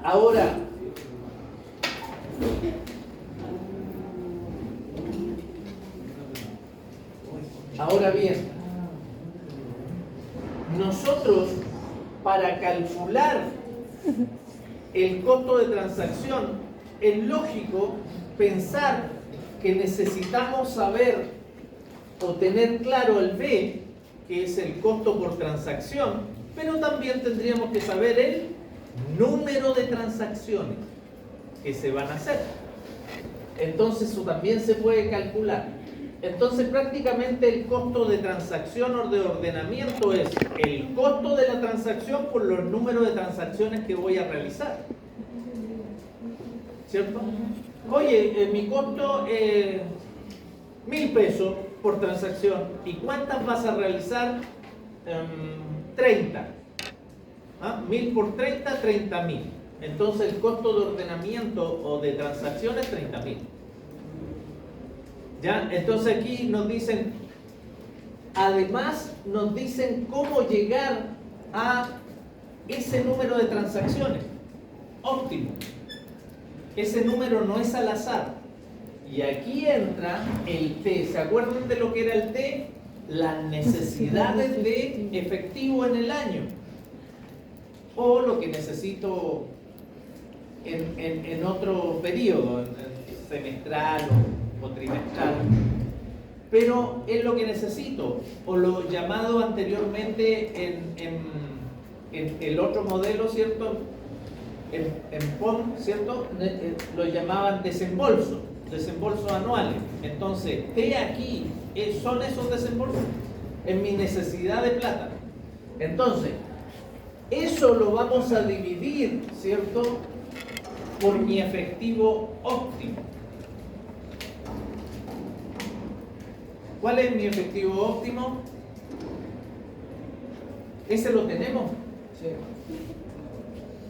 Ahora bien, nosotros para calcular el costo de transacción es lógico pensar que necesitamos saber o tener claro el B, que es el costo por transacción, pero también tendríamos que saber el número de transacciones que se van a hacer. Entonces eso también se puede calcular. Entonces prácticamente el costo de transacción o de ordenamiento es el costo de la transacción por los números de transacciones que voy a realizar. ¿Cierto? Oye, mi costo es 1.000 pesos por transacción. ¿Y cuántas vas a realizar? 30. 1.000 por 30, 30.000. Entonces el costo de ordenamiento o de transacción es 30.000. ¿Ya? Entonces aquí nos dicen, además nos dicen cómo llegar a ese número de transacciones óptimo. Ese número no es al azar. Y aquí entra el T. ¿Se acuerdan de lo que era el T? Las necesidades de efectivo en el año. O lo que necesito en otro periodo, semestral o trimestral. Pero es lo que necesito, o lo llamado anteriormente en el otro modelo, ¿cierto? En POM, ¿cierto? Lo llamaban desembolsos anuales. Entonces, T aquí son esos desembolsos, en mi necesidad de plata. Entonces, eso lo vamos a dividir, ¿cierto?, por mi efectivo óptimo. ¿Cuál es mi efectivo óptimo? ¿Ese lo tenemos? Sí.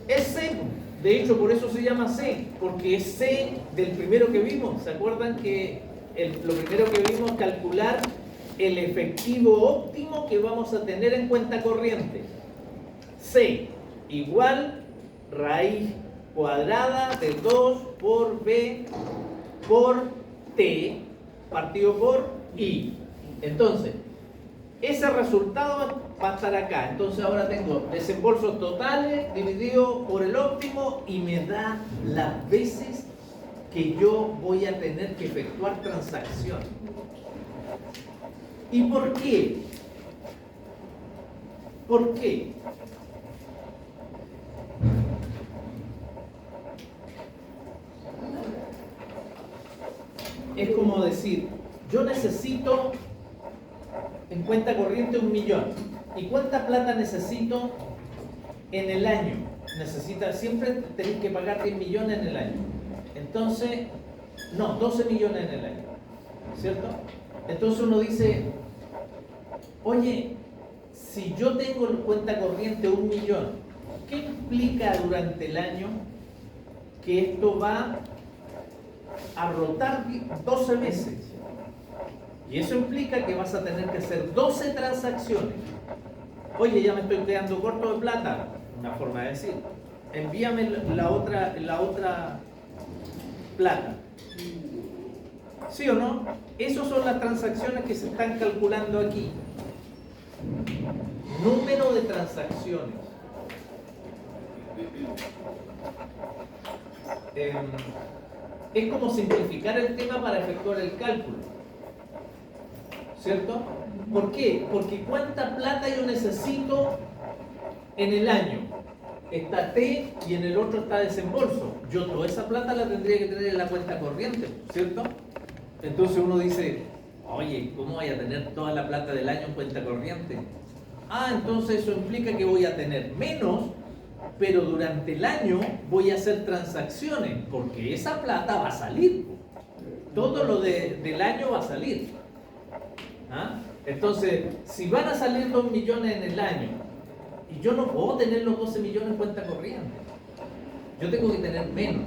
Es C. De hecho, por eso se llama C, porque es C del primero que vimos. ¿Se acuerdan que lo primero que vimos, calcular el efectivo óptimo que vamos a tener en cuenta corriente? C igual raíz cuadrada de 2 por B por T partido por I. Entonces, ese resultado va a estar acá. Entonces ahora tengo desembolsos totales dividido por el óptimo y me da las veces que yo voy a tener que efectuar transacción. ¿Y por qué? ¿Por qué? Es como decir, yo necesito en cuenta corriente 1 millón. ¿Y cuánta plata necesito en el año? Siempre tenéis que pagar 10 millones en el año. Entonces, no, 12 millones en el año. ¿Cierto? Entonces uno dice, oye, si yo tengo en cuenta corriente 1 millón, ¿qué implica durante el año que esto va a rotar 12 veces? Y eso implica que vas a tener que hacer 12 transacciones. Oye, ya me estoy quedando corto de plata. Una forma de decir, envíame la otra plata. ¿Sí o no? Esas son las transacciones que se están calculando aquí. Número de transacciones. Es como simplificar el tema para efectuar el cálculo. ¿Cierto? ¿Por qué? Porque ¿cuánta plata yo necesito en el año? está T y en el otro está desembolso. Yo toda esa plata la tendría que tener en la cuenta corriente, ¿cierto? Entonces uno dice, oye, ¿cómo voy a tener toda la plata del año en cuenta corriente? Ah, entonces eso implica que voy a tener menos, pero durante el año voy a hacer transacciones, porque esa plata va a salir. Todo lo del año va a salir. ¿Ah? Entonces, si van a salir 2 millones en el año, y yo no puedo tener los 12 millones en cuenta corriente, yo tengo que tener menos.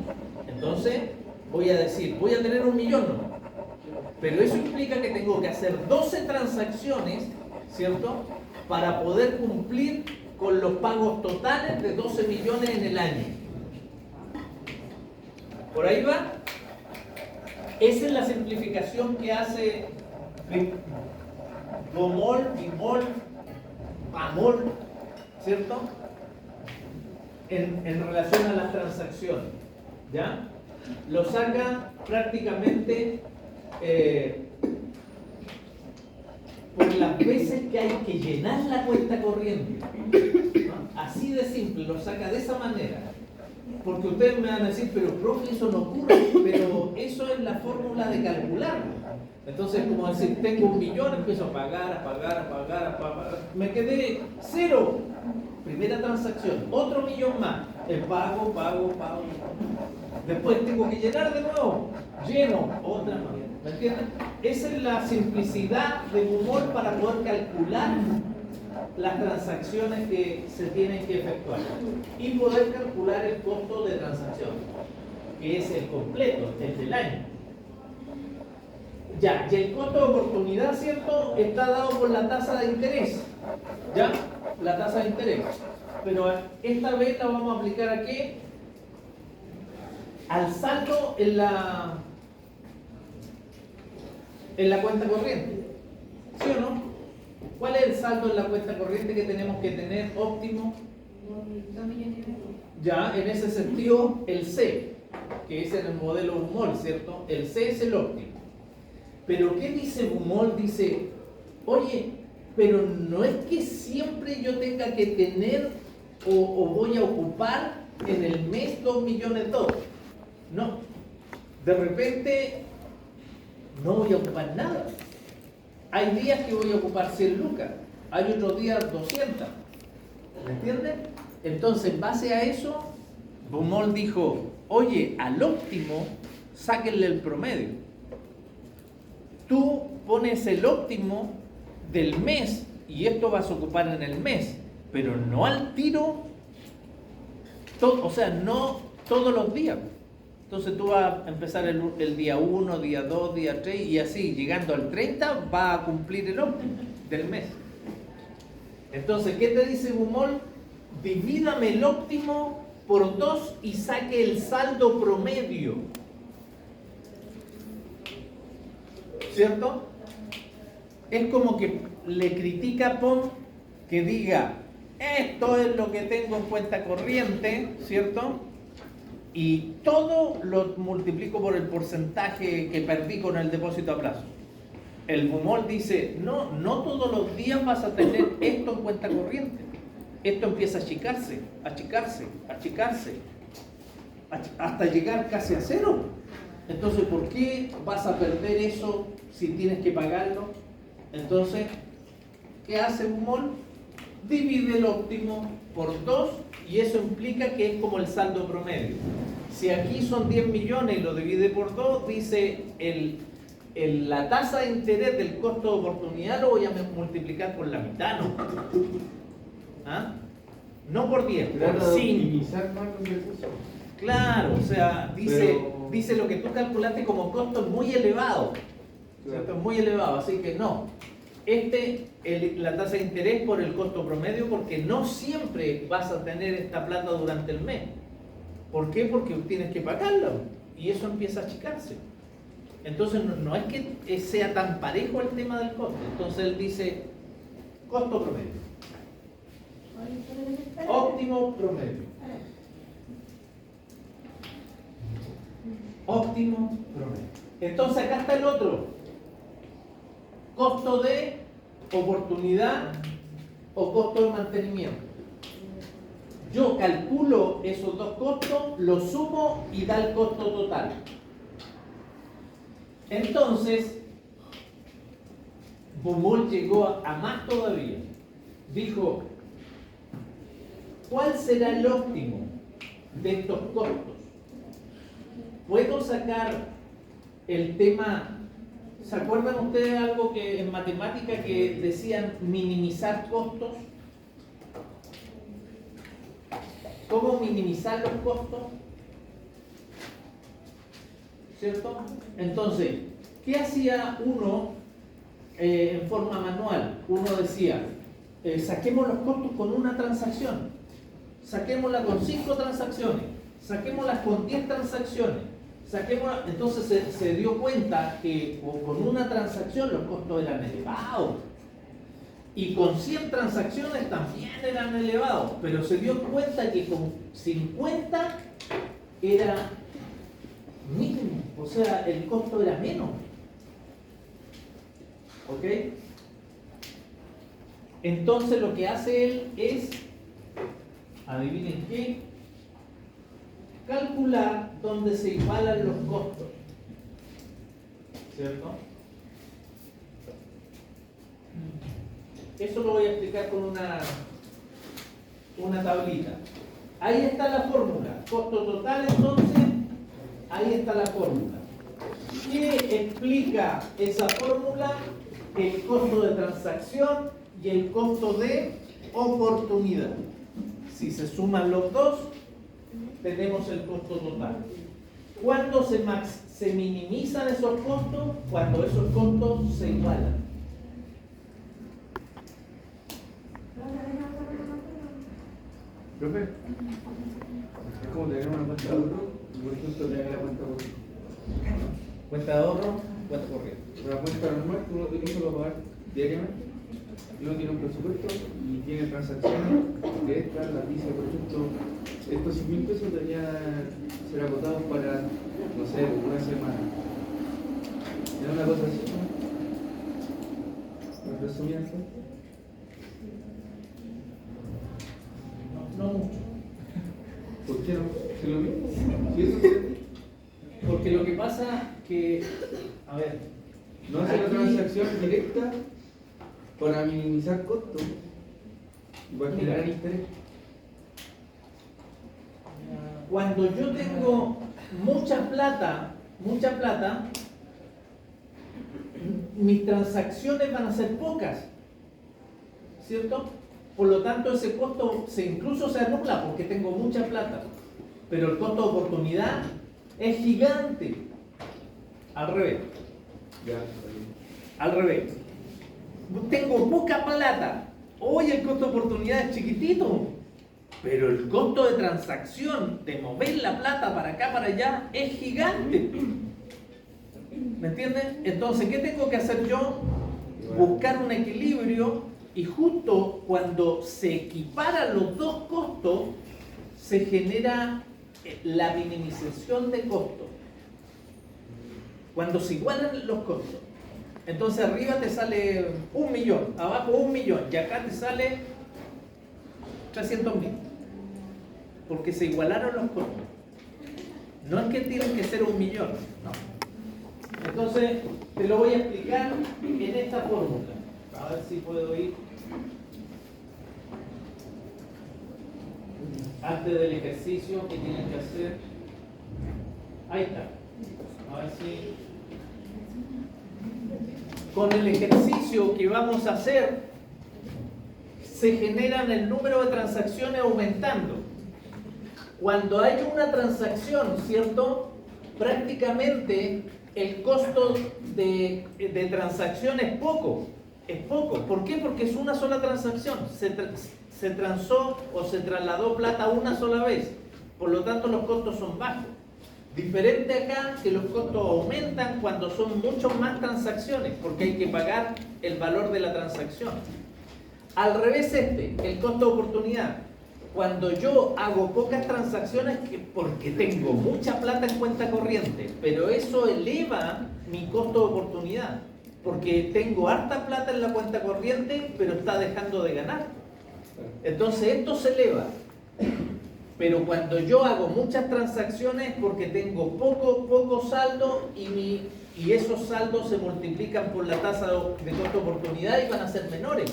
Entonces, voy a decir, voy a tener 1 millón, no. Pero eso implica que tengo que hacer 12 transacciones, ¿cierto? Para poder cumplir con los pagos totales de 12 millones en el año. ¿Por ahí va? Esa es la simplificación que hace Gomol, Bimol, Pamol, ¿cierto? En relación a las transacciones, ¿ya? Lo saca prácticamente por las veces que hay que llenar la cuenta corriente, ¿no? Así de simple, lo saca de esa manera. Porque ustedes me van a decir, pero profe, eso no ocurre, pero eso es la fórmula de calcularlo. Entonces, como decir, tengo 1 millón, empiezo a pagar, me quedé 0. Primera transacción, otro 1 millón más, el pago. Después tengo que llenar de nuevo, lleno, otra más. ¿Me entienden? Esa es la simplicidad de Bumol para poder calcular las transacciones que se tienen que efectuar y poder calcular el costo de transacción, que es el completo, el del año. Ya, y el costo de oportunidad, ¿cierto? Está dado por la tasa de interés. ¿Ya? La tasa de interés. Pero esta vez la vamos a aplicar a qué? Al saldo en la cuenta corriente. ¿Sí o no? ¿Cuál es el saldo en la cuenta corriente que tenemos que tener óptimo? 2 millones y medio. Ya, en ese sentido, el C, que es en el modelo Bumol, ¿cierto? El C es el óptimo. Pero ¿qué dice Bumol? Dice, oye, pero no es que siempre yo tenga que tener o voy a ocupar en el mes 2 millones. No, de repente no voy a ocupar nada. Hay días que voy a ocupar 100 lucas, hay otros días 200. ¿Me entienden? Entonces, en base a eso, Bumol dijo, oye, al óptimo, sáquenle el promedio. Tú pones el óptimo del mes y esto vas a ocupar en el mes, pero no al tiro, o sea, no todos los días. Entonces tú vas a empezar el día 1, día 2, día 3 y así, llegando al 30 va a cumplir el óptimo del mes. Entonces, ¿qué te dice Bumol? Divídame el óptimo por 2 y saque el saldo promedio. ¿Cierto? Es como que le critica a POM que diga, esto es lo que tengo en cuenta corriente, ¿cierto? Y todo lo multiplico por el porcentaje que perdí con el depósito a plazo. El Bumol dice, no todos los días vas a tener esto en cuenta corriente. Esto empieza a achicarse, hasta llegar casi a 0. Entonces, ¿por qué vas a perder eso si tienes que pagarlo? Entonces, ¿qué hace Bumol? Divide el óptimo por 2 y eso implica que es como el saldo promedio. Si aquí son 10 millones y lo divide por 2, dice la tasa de interés del costo de oportunidad lo voy a multiplicar por la mitad, ¿no? ¿Ah? No por 10, por 5. Claro, o sea, dice lo que tú calculaste como costo es muy elevado, ¿cierto? Es muy elevado, así que no. La tasa de interés por el costo promedio, porque no siempre vas a tener esta plata durante el mes. ¿Por qué? Porque tienes que pagarlo y eso empieza a achicarse. Entonces no es que sea tan parejo el tema del costo. Entonces él dice costo promedio. Óptimo promedio. Óptimo promedio. Entonces acá está el otro. Costo de oportunidad o costo de mantenimiento. Yo calculo esos dos costos, los sumo y da el costo total. Entonces, Baumol llegó a más todavía. Dijo, ¿cuál será el óptimo de estos costos? ¿Puedo sacar el tema? ¿Se acuerdan ustedes algo que en matemática que decían minimizar costos? ¿Cómo minimizar los costos? ¿Cierto? Entonces, ¿qué hacía uno en forma manual? Uno decía, saquemos los costos con una transacción, saquémosla con 5 transacciones, saquémoslas con 10 transacciones, saquémosla. Entonces se dio cuenta que con una transacción los costos eran elevados. Y con 100 transacciones también eran elevados, pero se dio cuenta que con 50 era mínimo, o sea, el costo era menos. ¿Ok? Entonces lo que hace él es, adivinen qué, calcular dónde se igualan los costos. ¿Cierto? Eso lo voy a explicar con una tablita. Ahí está la fórmula. Costo total, entonces, ahí está la fórmula. ¿Qué explica esa fórmula? El costo de transacción y el costo de oportunidad. Si se suman los dos, tenemos el costo total. ¿Cuándo se minimizan esos costos? Cuando esos costos se igualan. Profe, es como tener una cuenta de ahorro y por ejemplo tener la cuenta corriente. Cuenta de ahorro, cuenta corriente. Una cuenta normal que uno utiliza para pagar diariamente y uno tiene un presupuesto y tiene transacciones de estas, las dice, por ejemplo, estos 100.000 pesos deberían ser agotados para, no sé, una semana. ¿Era una cosa así? ¿Me resumían esto? No mucho. ¿Por qué no? ¿Se lo mismo? ¿Sí eso es? Porque lo que pasa que, a ver, No hace una aquí- transacción directa para minimizar costos y para generar interés. cuando yo tengo mucha plata, mis transacciones van a ser pocas, ¿cierto? Por lo tanto, ese costo incluso se anula porque tengo mucha plata, pero el costo de oportunidad es gigante. Al revés. Ya, Al revés. Tengo poca plata. Hoy el costo de oportunidad es chiquitito. Pero el costo de transacción, de mover la plata para acá, para allá, es gigante. ¿Me entienden? Entonces, ¿qué tengo que hacer yo? Buscar un equilibrio y justo cuando se equiparan los dos costos, se genera la minimización de costos. Cuando se igualan los costos. Entonces arriba te sale 1 millón, abajo 1 millón y acá te sale 300.000. Porque se igualaron los costos. No es que tienen que ser 1 millón, no. Entonces te lo voy a explicar en esta fórmula. A ver si puedo ir antes del ejercicio que tienen que hacer. Ahí está. A ver si con el ejercicio que vamos a hacer se generan el número de transacciones aumentando. Cuando hay una transacción, ¿cierto? Prácticamente el costo de transacción es poco. Es poco. ¿Por qué? Porque es una sola transacción. Se transó o se trasladó plata una sola vez. Por lo tanto, los costos son bajos. Diferente acá, que los costos aumentan cuando son mucho más transacciones, porque hay que pagar el valor de la transacción. Al revés el costo de oportunidad. Cuando yo hago pocas transacciones, porque tengo mucha plata en cuenta corriente, pero eso eleva mi costo de oportunidad, porque tengo harta plata en la cuenta corriente, pero está dejando de ganar. Entonces esto se eleva. Pero cuando yo hago muchas transacciones porque tengo poco saldo y esos saldos se multiplican por la tasa de costo de oportunidad y van a ser menores.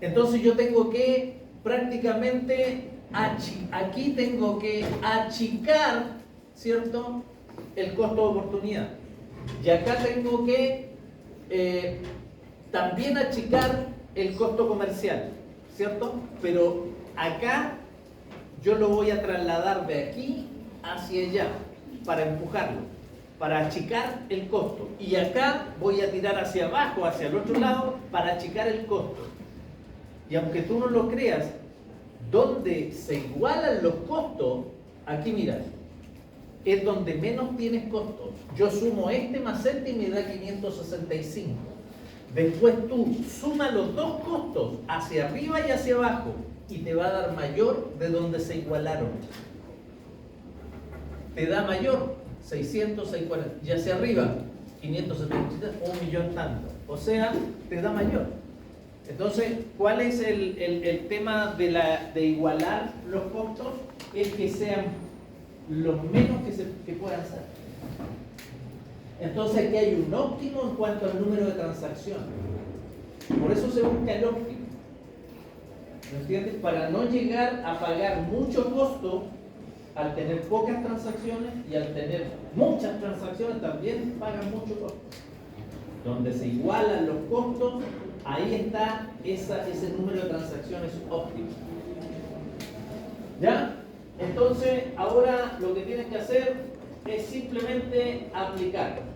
Entonces yo tengo que prácticamente aquí tengo que achicar, ¿cierto?, el costo de oportunidad. Y acá tengo que también achicar el costo comercial, ¿cierto? Pero acá yo lo voy a trasladar de aquí hacia allá para empujarlo, para achicar el costo. Y acá voy a tirar hacia abajo, hacia el otro lado, para achicar el costo. Y aunque tú no lo creas, donde se igualan los costos, aquí mira, es donde menos tienes costos. Yo sumo más y me da 565. Después tú sumas los dos costos hacia arriba y hacia abajo y te va a dar mayor de donde se igualaron. Te da mayor, 600, 640. Y hacia arriba, 577, 1.000.000 tanto. O sea, te da mayor. Entonces, ¿cuál es el tema de igualar los costos? Es que sean los menos que puedan ser. Entonces aquí hay un óptimo en cuanto al número de transacciones. Por eso se busca el óptimo. ¿Me entiendes? Para no llegar a pagar mucho costo al tener pocas transacciones, y al tener muchas transacciones también pagan mucho costo. Donde se igualan los costos, ahí está ese número de transacciones óptimo. ¿Ya? Entonces, ahora lo que tienen que hacer es simplemente aplicar.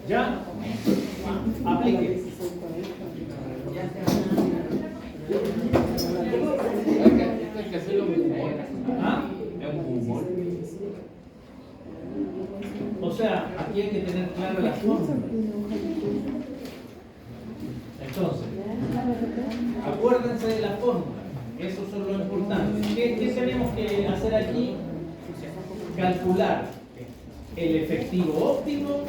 ¿Ya? Aplique. Hay que hacerlo con humor. ¿Ah? Es un humor. O sea, aquí hay que tener claro la fórmula. Entonces, acuérdense de la fórmula. Eso es lo importante. ¿Qué tenemos que hacer aquí? Calcular el efectivo óptimo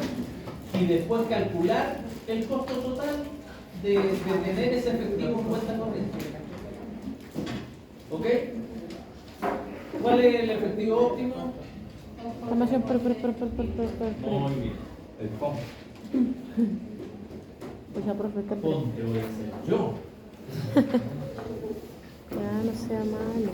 y después calcular el costo total de tener ese efectivo en cuenta corriente. ¿Ok? ¿Cuál es el efectivo óptimo? Formación, Muy bien. El POM. Pues ya, profe, que Ponte, voy a hacer yo. ya no sea malo.